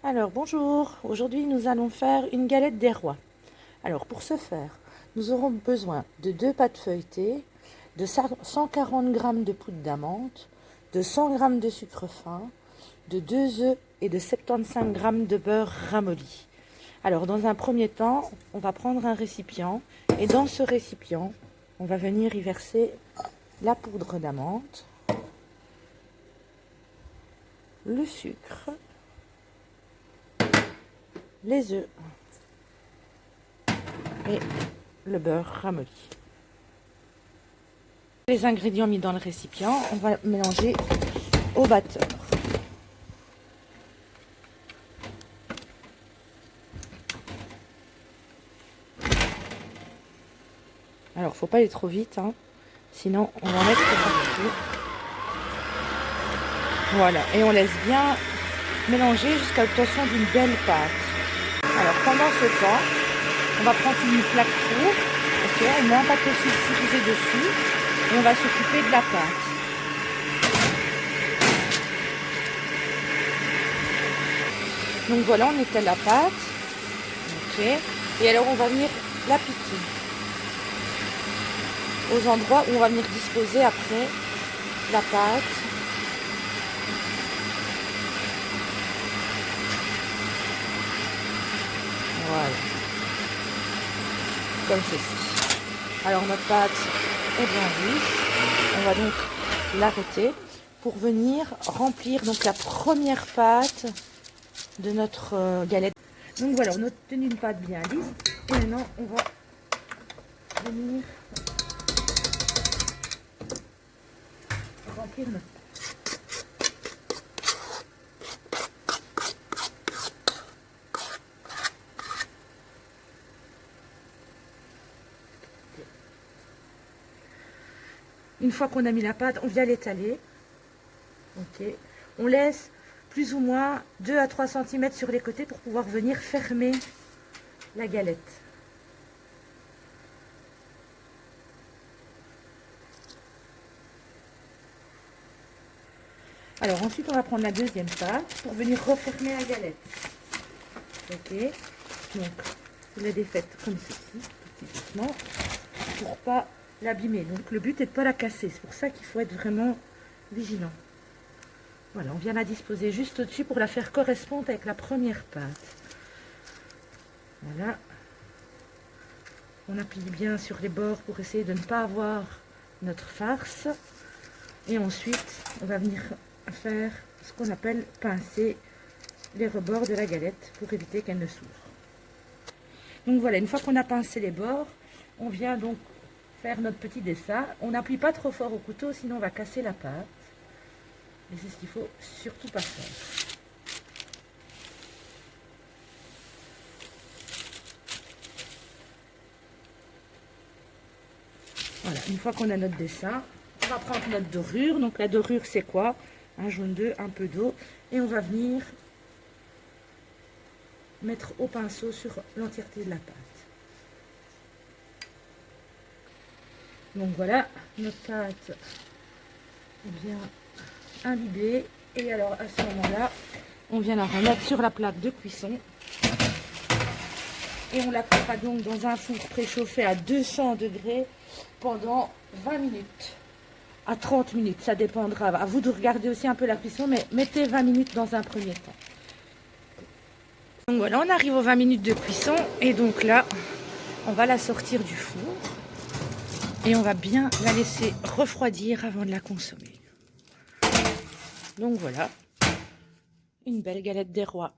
Alors bonjour, aujourd'hui nous allons faire une galette des rois. Alors pour ce faire, nous aurons besoin de 2 pâtes feuilletées, de 140 g de poudre d'amande, de 100 g de sucre fin, de 2 œufs et de 75 g de beurre ramolli. Alors dans un premier temps, on va prendre un récipient et dans ce récipient, on va venir y verser la poudre d'amande, le sucre, les œufs et le beurre ramolli. Les ingrédients mis dans le récipient, on va mélanger au batteur. Alors, faut pas aller trop vite, hein, sinon on va mettre partout. Voilà, et on laisse bien mélanger jusqu'à l'obtention d'une belle pâte. Alors pendant ce temps, on va prendre une plaque four, ok, on met un papier sulfurisé dessus et on va s'occuper de la pâte. Donc voilà, on étale la pâte, ok, et alors on va venir la piquer aux endroits où on va venir disposer après la pâte. Voilà, comme ceci. Alors notre pâte est bien lisse, on va donc l'arrêter pour venir remplir donc la première pâte de notre galette. Donc voilà, on a obtenu une pâte bien lisse et maintenant on va venir remplir notre pâte. Une fois qu'on a mis la pâte, on vient l'étaler. Ok. On laisse plus ou moins 2 à 3 cm sur les côtés pour pouvoir venir fermer la galette. Alors ensuite, on va prendre la deuxième pâte pour venir refermer la galette. Ok. Donc, vous la défaites comme ceci, doucement, pour pas l'abîmer. Donc le but est de ne pas la casser, c'est pour ça qu'il faut être vraiment vigilant. Voilà, on vient la disposer juste au-dessus pour la faire correspondre avec la première pâte. Voilà. On appuie bien sur les bords pour essayer de ne pas avoir notre farce. Et ensuite, on va venir faire ce qu'on appelle pincer les rebords de la galette pour éviter qu'elle ne s'ouvre. Donc voilà, une fois qu'on a pincé les bords, on vient donc faire notre petit dessin. On n'appuie pas trop fort au couteau, sinon on va casser la pâte. Et c'est ce qu'il faut surtout pas faire. Voilà, une fois qu'on a notre dessin, on va prendre notre dorure. Donc la dorure, c'est quoi? Un jaune d'œuf, un peu d'eau. Et on va venir mettre au pinceau sur l'entièreté de la pâte. Donc voilà, notre pâte est bien imbibée. Et alors à ce moment-là, on vient la remettre sur la plaque de cuisson. Et on la cuira donc dans un four préchauffé à 200 degrés pendant 20 minutes à 30 minutes. Ça dépendra. À vous de regarder aussi un peu la cuisson, mais mettez 20 minutes dans un premier temps. Donc voilà, on arrive aux 20 minutes de cuisson. Et donc là, on va la sortir du four. Et on va bien la laisser refroidir avant de la consommer. Donc voilà, une belle galette des rois.